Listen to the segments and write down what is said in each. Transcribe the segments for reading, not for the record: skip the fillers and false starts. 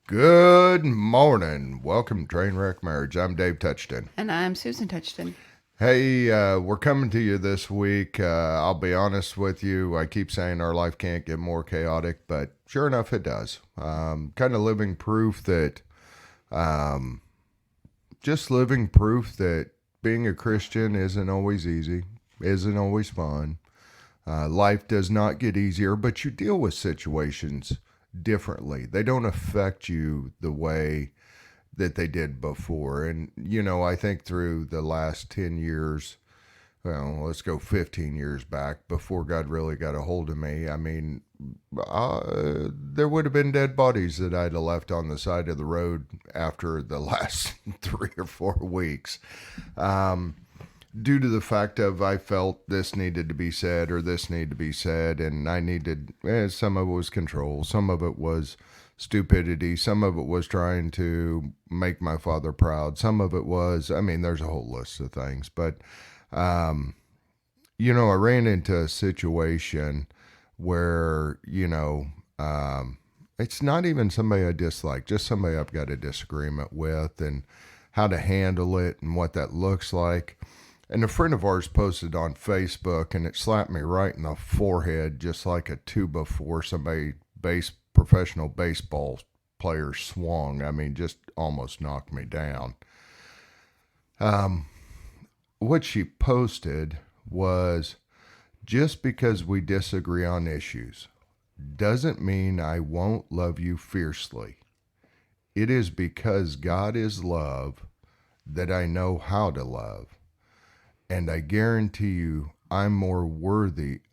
Good morning. Welcome to Trainwreck Marriage. I'm Dave Touchton. And I'm Susan Touchton. Hey, we're coming to you this week. I'll be honest with you. I keep saying our life can't get more chaotic, but sure enough, it does. Kind of living proof that, um, just living proof that being a Christian isn't always easy, isn't always fun. Life does not get easier, but you deal with situations differently. They don't affect you the way that they did before. And, I think through the last 10 years, well, let's go 15 years back before God really got a hold of me. I mean, there would have been dead bodies that I'd have left on the side of the road after the last 3 or 4 weeks. Um, Due to the fact of I felt this needed to be said or this needed to be said, and I needed, some of it was control, some of it was stupidity, some of it was trying to make my father proud, some of it was, I mean, there's a whole list of things, but, um, I ran into a situation where, it's not even somebody I dislike, just somebody I've got a disagreement with and how to handle it and what that looks like. And a friend of ours posted on Facebook, and it slapped me right in the forehead, just like a two before somebody professional baseball player swung. I mean, just almost knocked me down. Um, what she posted was, just because we disagree on issues doesn't mean I won't love you fiercely. It is because God is love that I know how to love. And I guarantee you, I'm more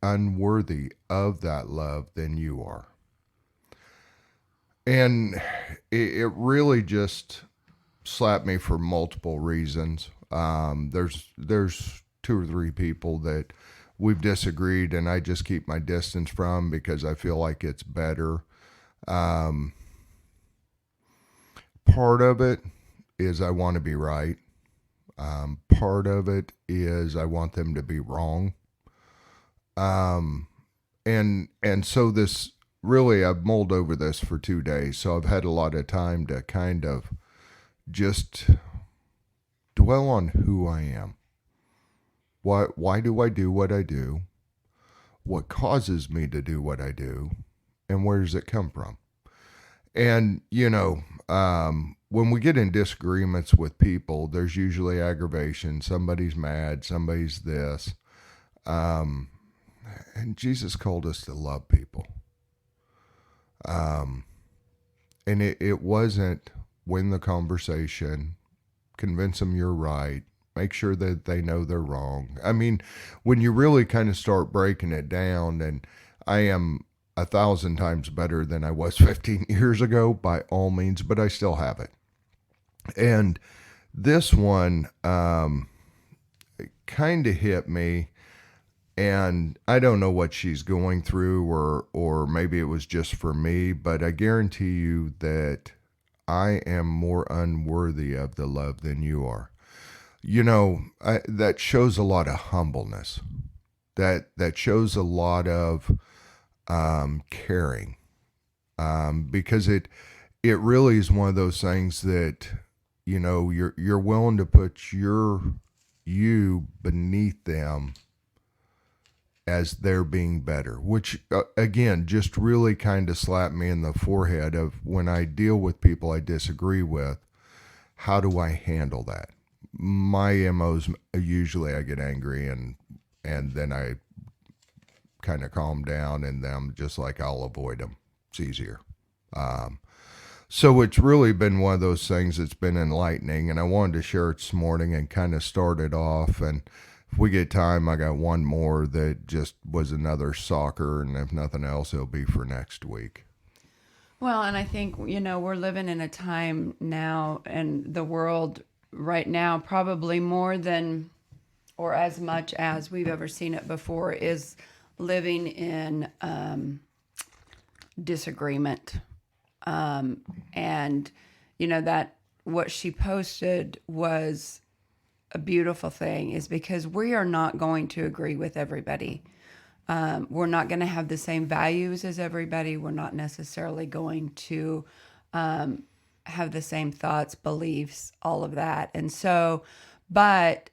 unworthy of that love than you are. And it really just slapped me for multiple reasons. There's two or three people that we've disagreed, and I just keep my distance from because I feel like it's better. Um, Part of it is I want to be right. Part of it is I want them to be wrong. Um, and so this really I've mulled over this for 2 days, so I've had a lot of time to kind of just dwell on who I am. Why do I do what I do? What causes me to do what I do? And where does it come from? And, when we get in disagreements with people, there's usually aggravation. Somebody's mad, somebody's this. Um, and Jesus called us to love people. Um, and it wasn't win the conversation, convince them you're right, make sure that they know they're wrong. I mean, when you really kind of start breaking it down, and I am 1,000 times better than I was 15 years ago by all means, but I still have it. And this one kind of hit me, and I don't know what she's going through, or maybe it was just for me, but I guarantee you that I am more unworthy of the love than you are. That shows a lot of humbleness. That shows a lot of caring, because it really is one of those things that you're willing to put you beneath them as they're being better, which again just really kind of slapped me in the forehead of when I deal with people I disagree with. How do I handle that? My MO's usually I get angry, and then I kind of calm down, and then just like I'll avoid them. It's easier. Um, so it's really been one of those things that's been enlightening, and I wanted to share it this morning and kind of start it off. And if we get time, I got one more that just was another soccer, and if nothing else, it'll be for next week. Well, and I think, we're living in a time now, and the world right now, probably more than or as much as we've ever seen it before, is living in disagreement. And, that what she posted was a beautiful thing, is because we are not going to agree with everybody. We're not going to have the same values as everybody. We're not necessarily going to have the same thoughts, beliefs, all of that. And so, but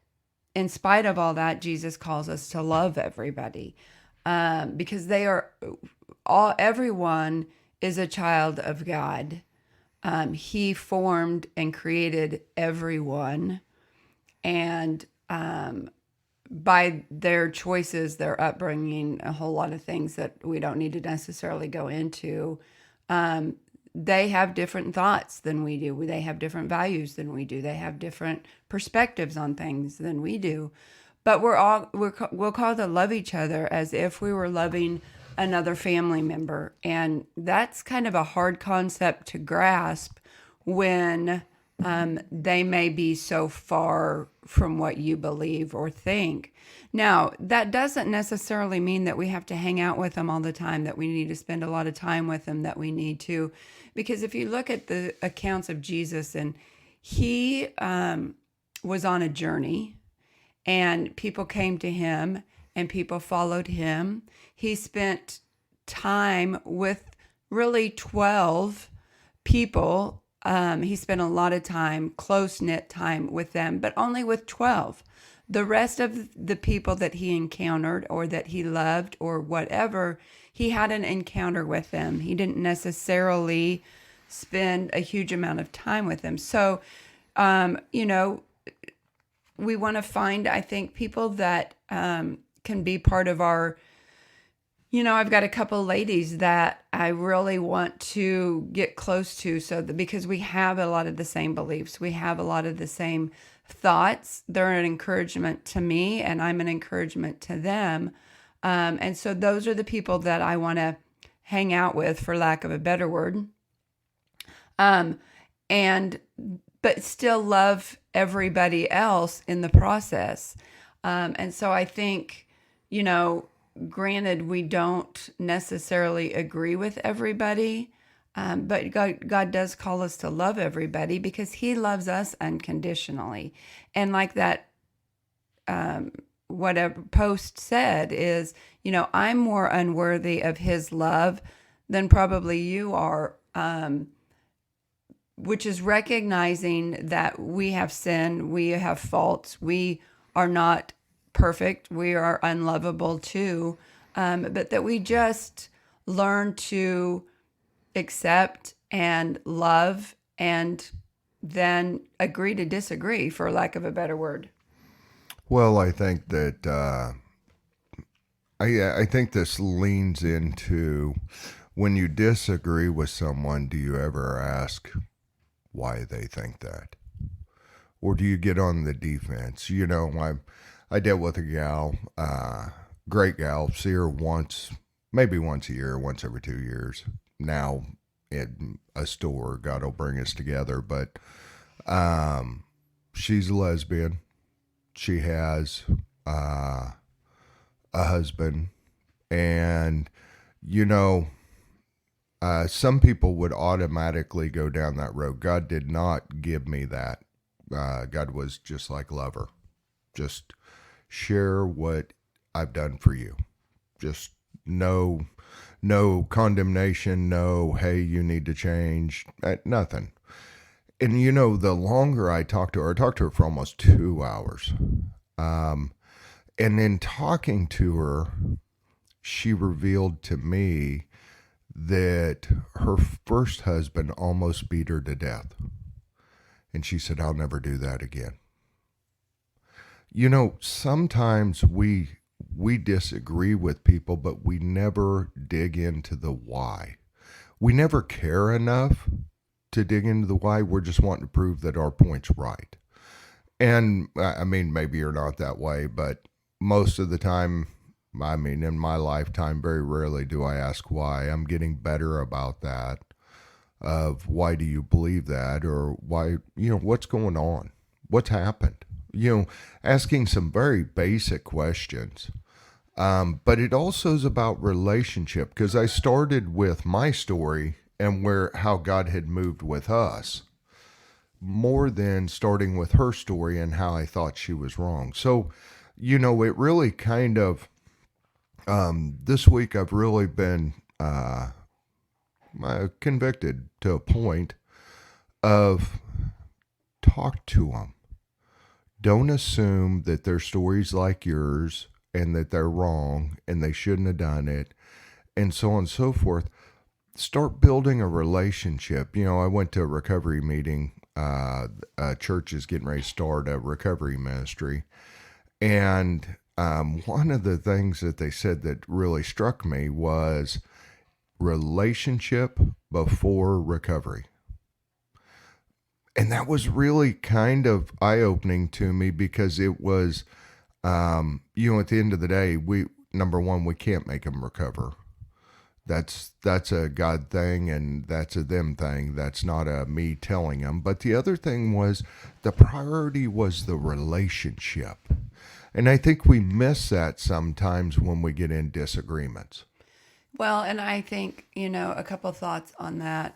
in spite of all that, Jesus calls us to love everybody, because they are all, everyone is a child of God. He formed and created everyone. And by their choices, their upbringing, a whole lot of things that we don't need to necessarily go into, they have different thoughts than we do. They have different values than we do. They have different perspectives on things than we do. But we're called to love each other as if we were loving another family member, and that's kind of a hard concept to grasp when they may be so far from what you believe or think. Now, that doesn't necessarily mean that we have to hang out with them all the time, that we need to spend a lot of time with them, that we need to, because if you look at the accounts of Jesus, and he was on a journey, and people came to him and people followed him. He spent time with really 12 people. He spent a lot of time, close knit time with them, but only with 12. The rest of the people that he encountered or that he loved or whatever, he had an encounter with them. He didn't necessarily spend a huge amount of time with them. So, you know, we want to find, I think, people that can be part of our, you know, I've got a couple ladies that I really want to get close to, so that, because we have a lot of the same beliefs, we have a lot of the same thoughts. They're an encouragement to me, and I'm an encouragement to them. And so those are the people that I want to hang out with, for lack of a better word. And but still love everybody else in the process. And so I think, you know, granted, we don't necessarily agree with everybody, but God does call us to love everybody because he loves us unconditionally. And like that, whatever post said is, you know, I'm more unworthy of his love than probably you are, which is recognizing that we have sin, we have faults, we are not perfect, we are unlovable too, but that we just learn to accept and love and then agree to disagree, for lack of a better word. Well, I think that I think this leans into, when you disagree with someone, do you ever ask why they think that? Or do you get on the defense? You know, I dealt with a gal, great gal, see her once, maybe once a year, once every 2 years. Now in a store, God will bring us together. But she's a lesbian. She has a husband. And, you know, some people would automatically go down that road. God did not give me that. God was just like, love her. Just share what I've done for you. Just no condemnation, no, hey, you need to change, nothing. And you know, the longer I talked to her for almost 2 hours. And in talking to her, she revealed to me that her first husband almost beat her to death. And she said, I'll never do that again. You know, sometimes we disagree with people, but we never dig into the why. We never care enough to dig into the why. We're just wanting to prove that our point's right. And I mean, maybe you're not that way, but most of the time, I mean, in my lifetime, very rarely do I ask why. I'm getting better about that, of why do you believe that, or why, you know, what's going on? What's happened? You know, asking some very basic questions. But it also is about relationship, because I started with my story and how God had moved with us, more than starting with her story and how I thought she was wrong. So, you know, it really kind of, this week I've really been convicted to a point of talk to them. Don't assume that their story's like yours and that they're wrong and they shouldn't have done it and so on and so forth. Start building a relationship. I went to a recovery meeting. A church is getting ready to start a recovery ministry. And one of the things that they said that really struck me was relationship before recovery. And that was really kind of eye-opening to me because it was, at the end of the day, number one, we can't make them recover. That's a God thing and that's a them thing. That's not a me telling them. But the other thing was the priority was the relationship. And I think we miss that sometimes when we get in disagreements. Well, and I think, a couple thoughts on that.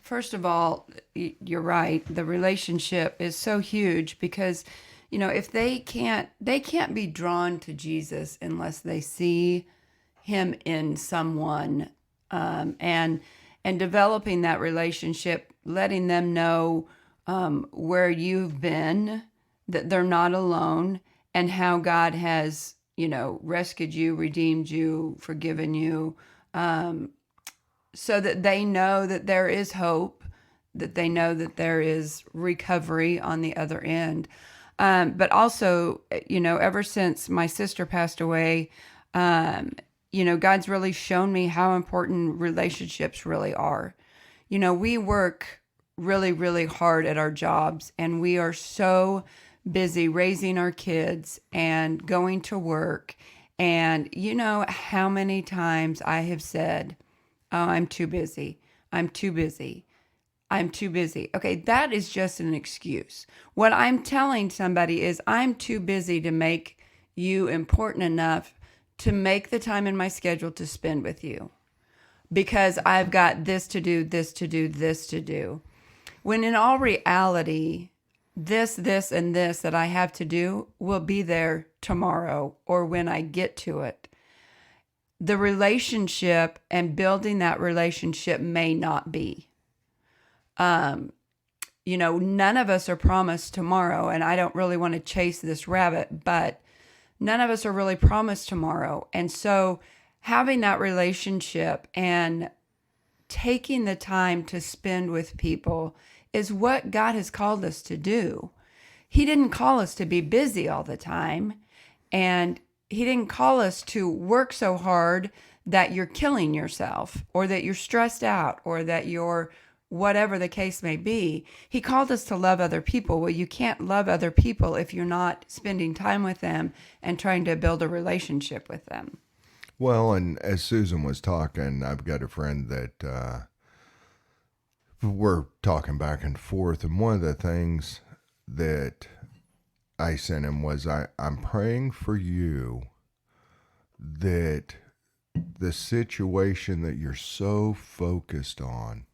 First of all, you're right. The relationship is so huge because, if they can't be drawn to Jesus unless they see him in someone, and developing that relationship, letting them know where you've been, that they're not alone, and how God has rescued you, redeemed you, forgiven you, so that they know that there is hope, that they know that there is recovery on the other end. But also, ever since my sister passed away, God's really shown me how important relationships really are. We work really, really hard at our jobs, and we are so busy raising our kids and going to work. And how many times I have said, "Oh, I'm too busy. I'm too busy. I'm too busy." Okay, that is just an excuse. What I'm telling somebody is I'm too busy to make you important enough to make the time in my schedule to spend with you because I've got this to do, this to do, this to do. When in all reality, this, and this that I have to do will be there tomorrow or when I get to it. The relationship and building that relationship may not be. None of us are promised tomorrow, and I don't really want to chase this rabbit, but none of us are really promised tomorrow. And so having that relationship and taking the time to spend with people is what God has called us to do. He didn't call us to be busy all the time. And he didn't call us to work so hard that you're killing yourself or that you're stressed out or that you're whatever the case may be. He called us to love other people. Well, you can't love other people if you're not spending time with them and trying to build a relationship with them. Well, and as Susan was talking, I've got a friend that we're talking back and forth. And one of the things that I sent him was I'm praying for you that the situation that you're so focused on,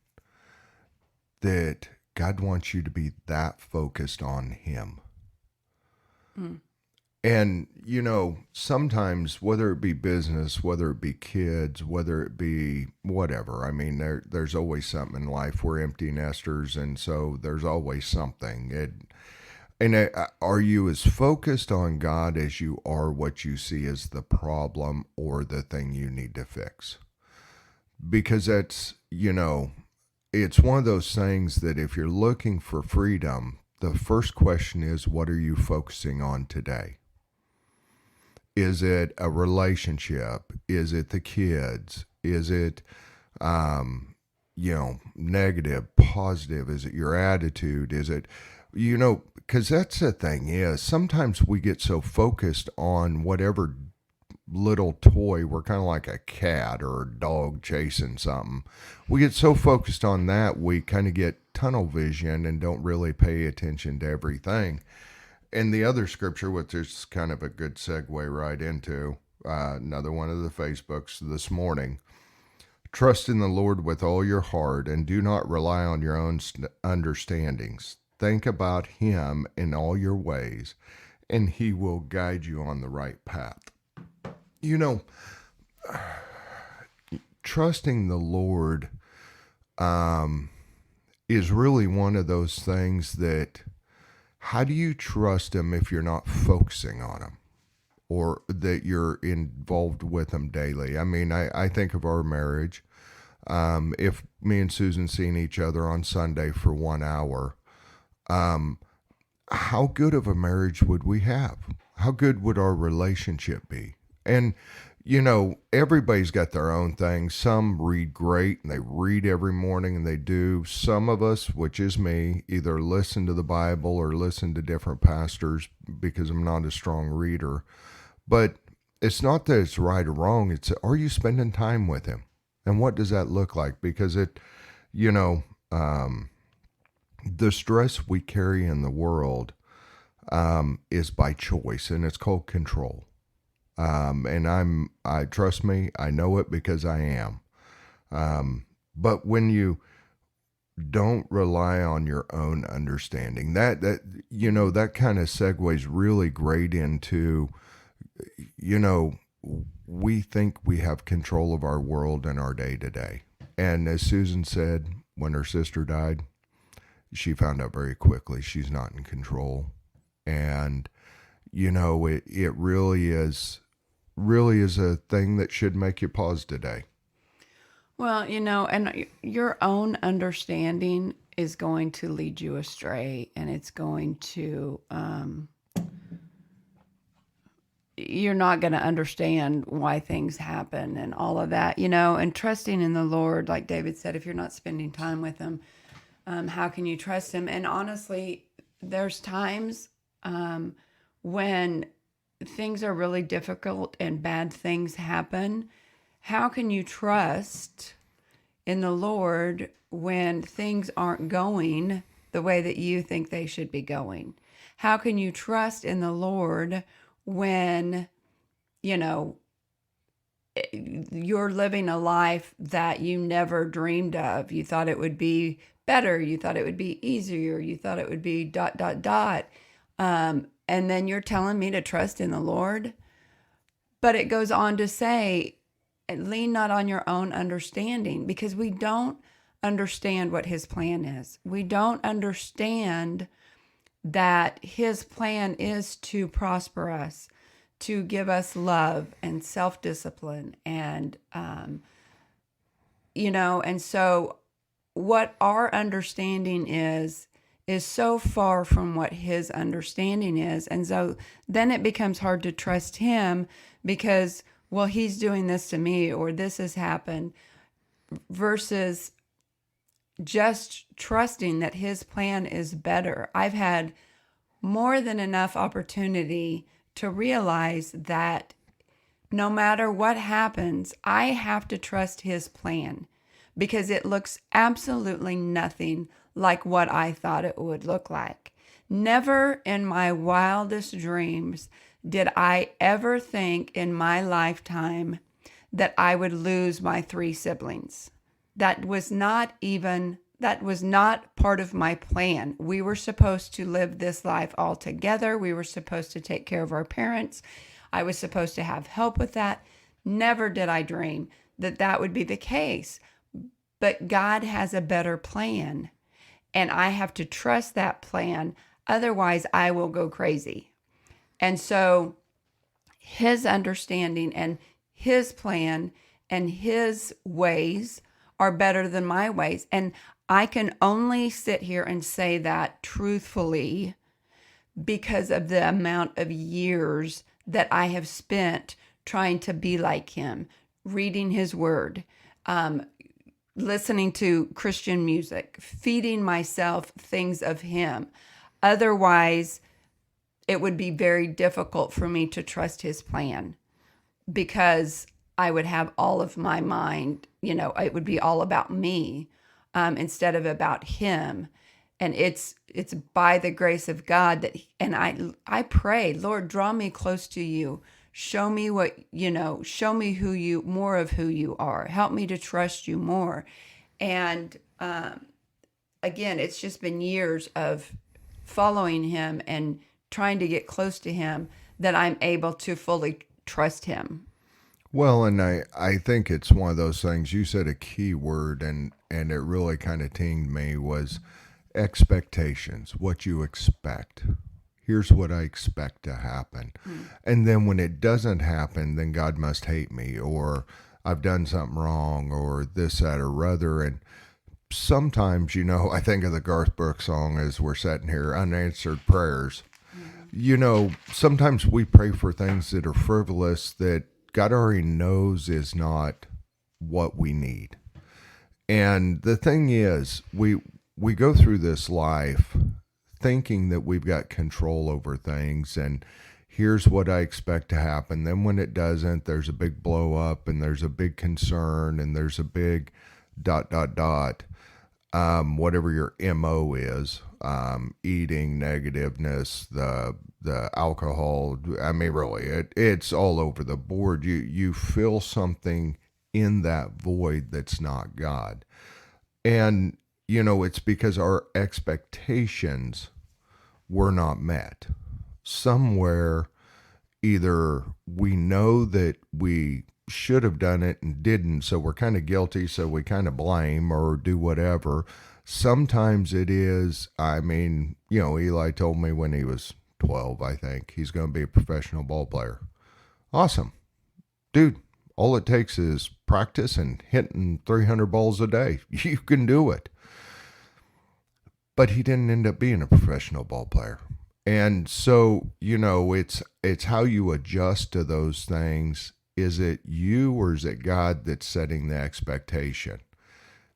that God wants you to be that focused on him. Mm. And, sometimes whether it be business, whether it be kids, whether it be whatever, I mean, there's always something in life. We're empty nesters, and so there's always something. Are you as focused on God as you are what you see as the problem or the thing you need to fix? Because that's, it's one of those things that if you're looking for freedom, the first question is, what are you focusing on today? Is it a relationship? Is it the kids? Is it, negative, positive? Is it your attitude? Is it, because that's the thing is sometimes we get so focused on whatever little toy. We're kind of like a cat or a dog chasing something. We get so focused on that, we kind of get tunnel vision and don't really pay attention to everything. And the other scripture, which is kind of a good segue right into another one of the Facebooks this morning. Trust in the Lord with all your heart and do not rely on your own understandings. Think about him in all your ways, and he will guide you on the right path. Trusting the Lord is really one of those things that how do you trust them if you're not focusing on them or that you're involved with them daily? I mean, I think of our marriage. If me and Susan seen each other on Sunday for 1 hour, how good of a marriage would we have? How good would our relationship be? And, everybody's got their own things. Some read great and they read every morning and they do. Some of us, which is me, either listen to the Bible or listen to different pastors because I'm not a strong reader. But it's not that it's right or wrong. It's, are you spending time with him? And what does that look like? Because you know, the stress we carry in the world is by choice, and it's called control. And I trust me, I know it because I am. But when you don't rely on your own understanding, that kind of segues really great into, you know, we think we have control of our world and our day to day. And as Susan said, when her sister died, she found out very quickly she's not in control. And, it really is a thing that should make you pause today. Well, and your own understanding is going to lead you astray, and it's going to, you're not going to understand why things happen and all of that, and trusting in the Lord, like David said, if you're not spending time with him, how can you trust him? And honestly, there's times when things are really difficult and bad things happen. How can you trust in the Lord when things aren't going the way that you think they should be going? How can you trust in the Lord when, you're living a life that you never dreamed of? You thought it would be better. You thought it would be easier. You thought it would be ... and then you're telling me to trust in the Lord? But it goes on to say, lean not on your own understanding, because we don't understand what his plan is. We don't understand that his plan is to prosper us, to give us love and self-discipline. And, and so what our understanding is so far from what his understanding is. And so then it becomes hard to trust him because, well, he's doing this to me or this has happened, versus just trusting that his plan is better. I've had more than enough opportunity to realize that no matter what happens, I have to trust his plan, because it looks absolutely nothing like what I thought it would look like. Never in my wildest dreams did I ever think in my lifetime that I would lose my 3 siblings. That was not part of my plan. We were supposed to live this life all together. We were supposed to take care of our parents. I was supposed to have help with that. Never did I dream that that would be the case. But God has a better plan, and I have to trust that plan. Otherwise, I will go crazy. And so his understanding and his plan and his ways are better than my ways. And I can only sit here and say that truthfully because of the amount of years that I have spent trying to be like him, reading his word, listening to Christian music, feeding myself things of him. Otherwise, it would be very difficult for me to trust his plan, because I would have all of my mind, it would be all about me instead of about him. And it's by the grace of God that, and I pray, Lord, draw me close to you. Show me show me more of who you are. Help me to trust you more. And again, it's just been years of following him and trying to get close to him that I'm able to fully trust him. Well, and I think it's one of those things. You said a key word, and it really kind of tinged me was expectations. What you expect. Here's what I expect to happen, and then when it doesn't happen, then God must hate me, or I've done something wrong, or this, that, or other. And sometimes, I think of the Garth Brooks song as we're sitting here, unanswered prayers. Sometimes we pray for things that are frivolous that God already knows is not what we need. And the thing is, we go through this life thinking that we've got control over things, and here's what I expect to happen. Then when it doesn't, there's a big blow up, and there's a big concern, and there's a big dot dot dot. Whatever your MO is, eating, negativeness, the alcohol. I mean, really, it's all over the board. You feel something in that void that's not God, and it's because our expectations were not met. Somewhere, either we know that we should have done it and didn't, so we're kind of guilty, so we kind of blame or do whatever. Sometimes it is, I mean, Eli told me when he was 12, I think, he's going to be a professional ball player. Awesome. Dude, all it takes is practice and hitting 300 balls a day. You can do it. But he didn't end up being a professional ball player. And so, it's how you adjust to those things. Is it you or is it God that's setting the expectation?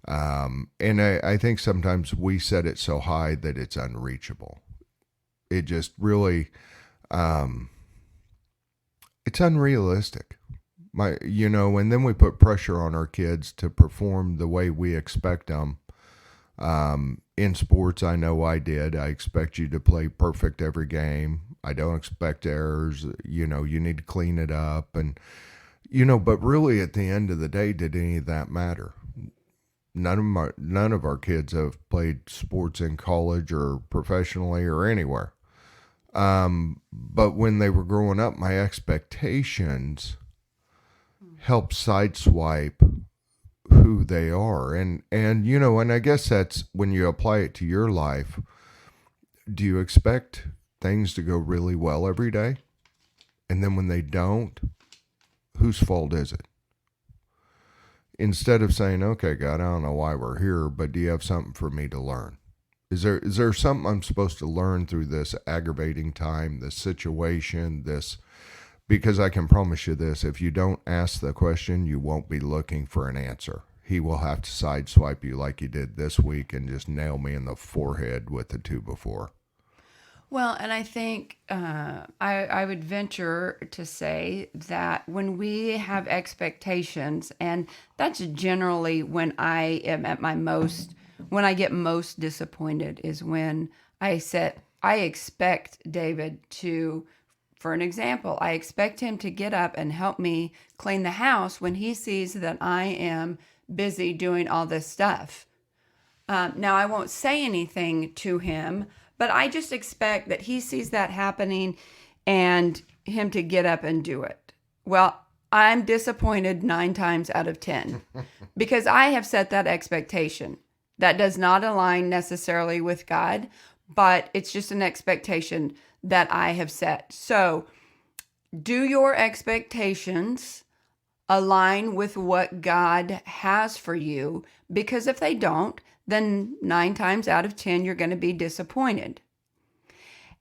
And I think sometimes we set it so high that it's unreachable. It just really, it's unrealistic. And then we put pressure on our kids to perform the way we expect them. In sports, I know I did. I expect you to play perfect every game. I don't expect errors. You need to clean it up. And, but really at the end of the day, did any of that matter? None of our kids have played sports in college or professionally or anywhere. But when they were growing up, my expectations helped sideswipe who they are. And I guess that's when you apply it to your life. Do you expect things to go really well every day? And then when they don't, whose fault is it? Instead of saying, okay, God, I don't know why we're here, but do you have something for me to learn? Is there something I'm supposed to learn through this aggravating time, this situation, because I can promise you this, if you don't ask the question, you won't be looking for an answer. He will have to sideswipe you like he did this week and just nail me in the forehead with the 2 before. Well, and I think I would venture to say that when we have expectations, and that's generally when I am at my most, when I get most disappointed, is when I expect David to, for an example, I expect him to get up and help me clean the house when he sees that I am busy doing all this stuff. Now, I won't say anything to him, but I just expect that he sees that happening and him to get up and do it. Well, I'm disappointed 9 times out of 10 because I have set that expectation. That does not align necessarily with God, but it's just an expectation that I have set. So, do your expectations align with what God has for you? Because if they don't, then 9 times out of 10, you're going to be disappointed.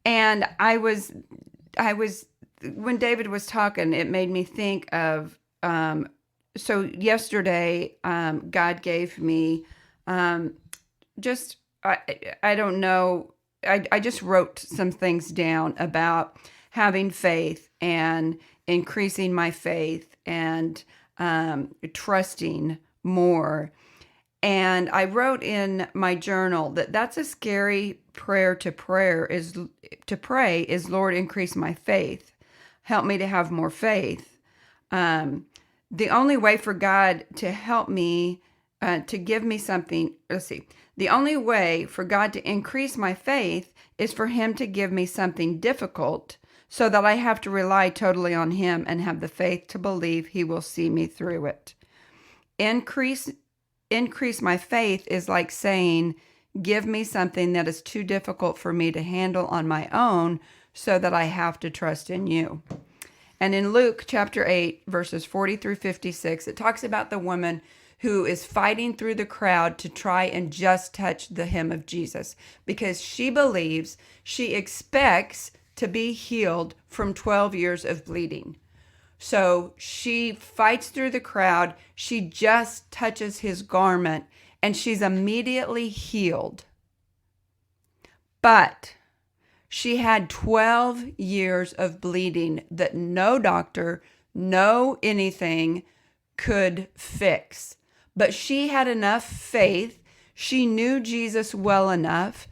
And I was, when David was talking, it made me think of, so yesterday, God gave me, I don't know, I just wrote some things down about having faith and increasing my faith and trusting more. And I wrote in my journal that that's a scary prayer to pray is, Lord, increase my faith. Help me to have more faith. The only way for God to help me, to give me something, the only way for God to increase my faith is for him to give me something difficult so that I have to rely totally on him and have the faith to believe he will see me through it. Increase my faith is like saying, give me something that is too difficult for me to handle on my own so that I have to trust in you. And in Luke chapter 8, verses 40 through 56, it talks about the woman who is fighting through the crowd to try and just touch the hem of Jesus because she believes, she expects to be healed from 12 years of bleeding. So she fights through the crowd. She just touches his garment and she's immediately healed. But she had 12 years of bleeding that no doctor, no anything could fix. But she had enough faith. She knew Jesus well enough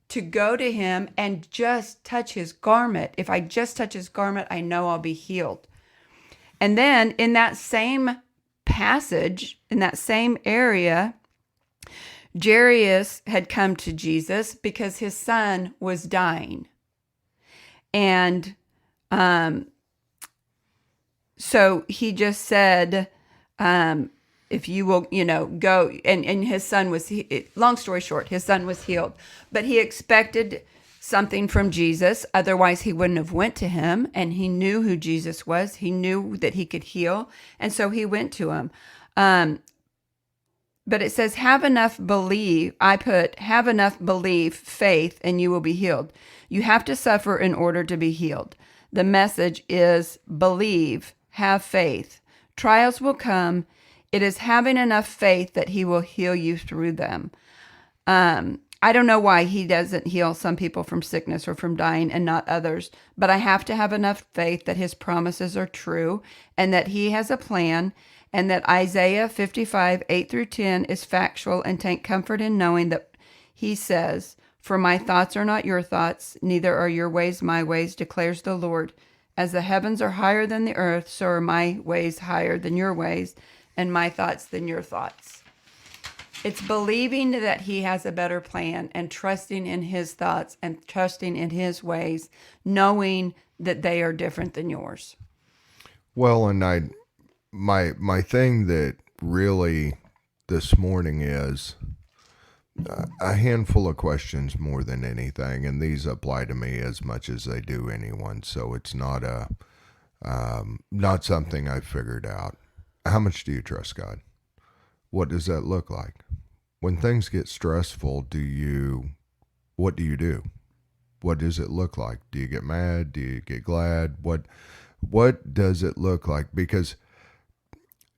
to go to him and just touch his garment. If I just touch his garment, I know I'll be healed. And then in that same passage, in that same area, Jairus had come to Jesus because his son was dying. And so he just said, if you will, go. And his son was, long story short, his son was healed. But he expected something from Jesus. Otherwise, he wouldn't have went to him. And he knew who Jesus was. He knew that he could heal. And so he went to him. But it says, have enough belief. I put, have enough belief, faith, and you will be healed. You have to suffer in order to be healed. The message is believe, have faith. Trials will come. It is having enough faith that he will heal you through them. I don't know why he doesn't heal some people from sickness or from dying and not others, but I have to have enough faith that his promises are true and that he has a plan, and that Isaiah 55, 8 through 10 is factual, and take comfort in knowing that he says, for my thoughts are not your thoughts, neither are your ways my ways, declares the Lord. As the heavens are higher than the earth, so are my ways higher than your ways, and my thoughts than your thoughts. It's believing that he has a better plan and trusting in his thoughts and trusting in his ways, knowing that they are different than yours. Well, and my thing that really this morning is a handful of questions more than anything, and these apply to me as much as they do anyone. So it's not not something I figured out. How much do you trust God? What does that look like? When things get stressful, what do you do? What does it look like? Do you get mad? Do you get glad? What does it look like? Because,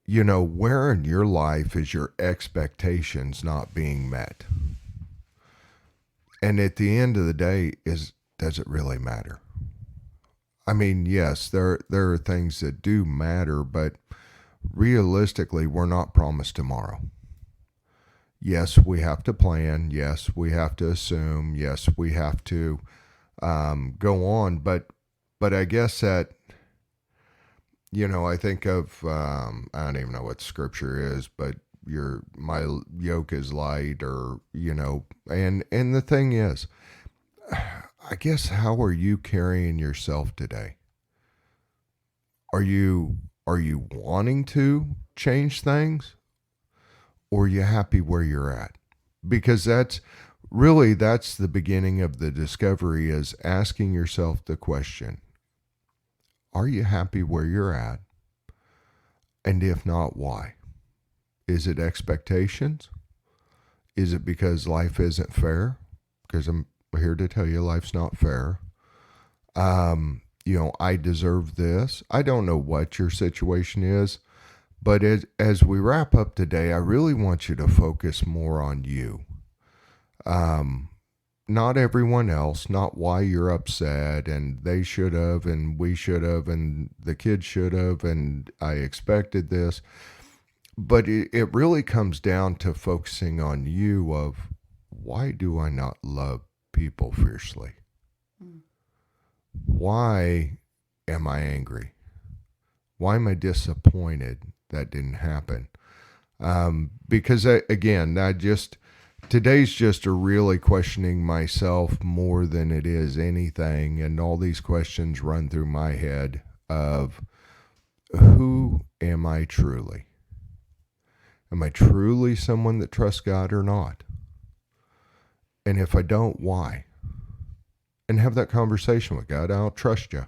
where in your life is your expectations not being met? And at the end of the day, does it really matter? I mean, yes, there are things that do matter, but realistically, we're not promised tomorrow. Yes, we have to plan. Yes, we have to assume. Yes, we have to go on. But I guess that, I think of, I don't even know what scripture is, but my yoke is light, or, and the thing is, I guess, how are you carrying yourself today? Are you wanting to change things, or are you happy where you're at? Because that's the beginning of the discovery, is asking yourself the question, are you happy where you're at? And if not, why? Is it expectations? Is it because life isn't fair? Because I'm here to tell you life's not fair. I deserve this. I don't know what your situation is, but as we wrap up today, I really want you to focus more on you. Not everyone else, not why you're upset, and they should have, and we should have, and the kids should have, and I expected this. But it really comes down to focusing on you, of why do I not love people fiercely? Why am I angry? Why am I disappointed that didn't happen? Because again, Today's just a really questioning myself more than it is anything. And all these questions run through my head of who am I truly? Am I truly someone that trusts God or not? And if I don't, why? And have that conversation with God. I'll trust you.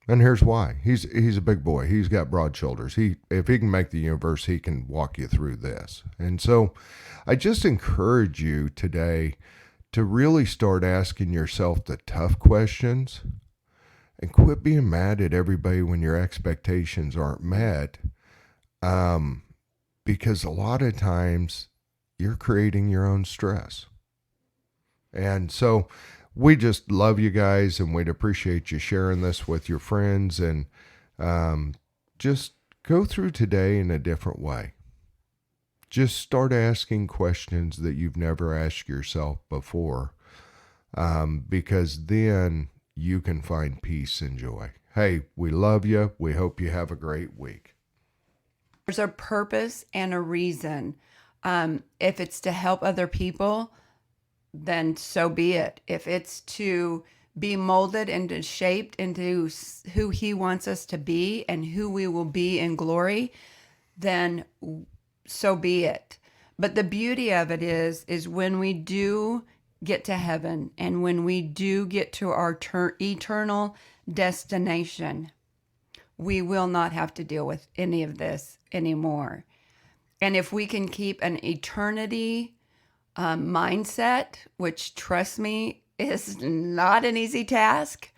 And here's why. He's a big boy. He's got broad shoulders. If he can make the universe, he can walk you through this. And so I just encourage you today to really start asking yourself the tough questions and quit being mad at everybody when your expectations aren't met. Because a lot of times you're creating your own stress. And so we just love you guys, and we'd appreciate you sharing this with your friends, and just go through today in a different way. Just start asking questions that you've never asked yourself before, because then you can find peace and joy. Hey, we love you. We hope you have a great week. There's a purpose and a reason. If it's to help other people, then so be it. If it's to be molded and shaped into who he wants us to be and who we will be in glory, then so be it. But the beauty of it is when we do get to heaven and when we do get to our eternal destination, we will not have to deal with any of this anymore. And if we can keep an eternity mindset, which, trust me, is not an easy task.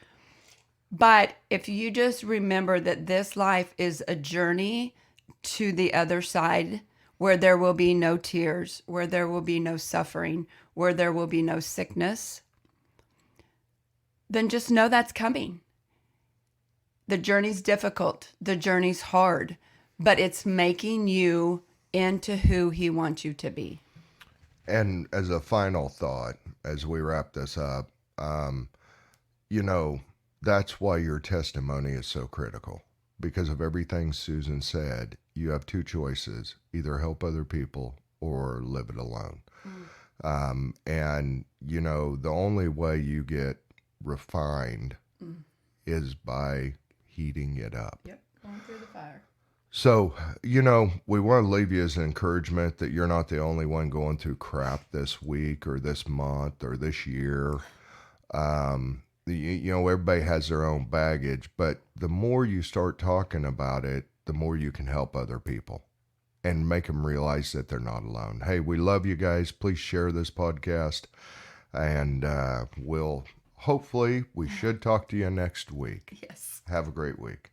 But if you just remember that this life is a journey to the other side, where there will be no tears, where there will be no suffering, where there will be no sickness, then just know that's coming. The journey's difficult. The journey's hard, but it's making you into who he wants you to be. And as a final thought, as we wrap this up, that's why your testimony is so critical. Because of everything Susan said, you have two choices: either help other people or live it alone. The only way you get refined is by heating it up. Yep, going through the fire. So, we want to leave you as an encouragement that you're not the only one going through crap this week or this month or this year. Everybody has their own baggage, but the more you start talking about it, the more you can help other people and make them realize that they're not alone. Hey, we love you guys. Please share this podcast, and we should talk to you next week. Yes. Have a great week.